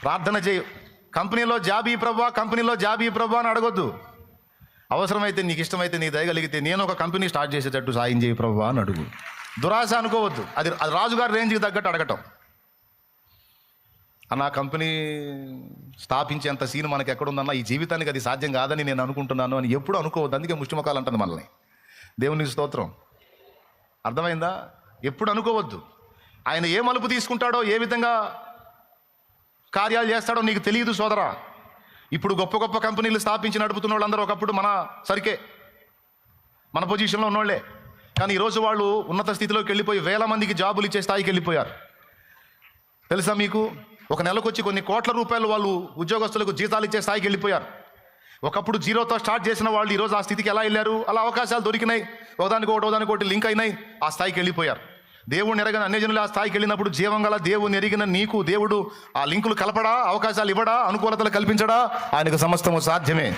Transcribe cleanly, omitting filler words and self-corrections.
ప్రార్థన చేయి, కంపెనీలో జాబ్ ఈ ప్రభా, కంపెనీలో జాబ్ ఈ ప్రభా అని అడగొద్దు. అవసరమైతే నీకు ఇష్టమైతే నీ దయగలిగితే నేను ఒక కంపెనీ స్టార్ట్ చేసేటట్టు సాయం చేయి ప్రభా అని అడుగు. దురాశ అనుకోవద్దు. అది రాజుగారి రేంజ్కి తగ్గట్టు అడగటం. అన్న కంపెనీ స్థాపించేంత సీన్ మనకి ఎక్కడుందన్నా, ఈ జీవితానికి అది సాధ్యం కాదని నేను అనుకుంటున్నాను అని ఎప్పుడు అనుకోవద్దు. అందుకే ముష్టిముఖాలు అంటుంది మనల్ని. దేవుని స్తోత్రం. అర్థమైందా? ఎప్పుడు అనుకోవద్దు. ఆయన ఏ మలుపు తీసుకుంటాడో, ఏ విధంగా కార్యాలు చేస్తాడో నీకు తెలియదు సోదరా. ఇప్పుడు గొప్ప గొప్ప కంపెనీలు స్థాపించి నడుపుతున్న వాళ్ళందరూ ఒకప్పుడు మన సరికే, మన పొజిషన్లో ఉన్నోళ్లే. కానీ ఈరోజు వాళ్ళు ఉన్నత స్థితిలోకి వెళ్ళిపోయి వేల మందికి జాబులు ఇచ్చే స్థాయికి వెళ్ళిపోయారు. తెలుసా మీకు? ఒక నెలకు వచ్చి కొన్ని కోట్ల రూపాయలు వాళ్ళు ఉద్యోగస్తులకు జీతాలు ఇచ్చే స్థాయికి వెళ్ళిపోయారు. ఒకప్పుడు జీరోతో స్టార్ట్ చేసిన వాళ్ళు ఈరోజు ఆ స్థితికి ఎలా వెళ్ళారు? అలా అవకాశాలు దొరికినాయి, ఒకదానికొకటి లింక్ అయినాయి, ఆ స్థాయికి వెళ్ళిపోయారు. దేవుడిని ఎరగని అన్యజనులు ఆ స్థాయికి వెళ్ళినప్పుడు జీవం గల దేవుని ఎరిగిన నీకు దేవుడు ఆ లింకులు కలపడా, అవకాశాలు ఇవ్వడా, అనుకూలతలు కల్పించడా? ఆయనకు సమస్తము సాధ్యమే.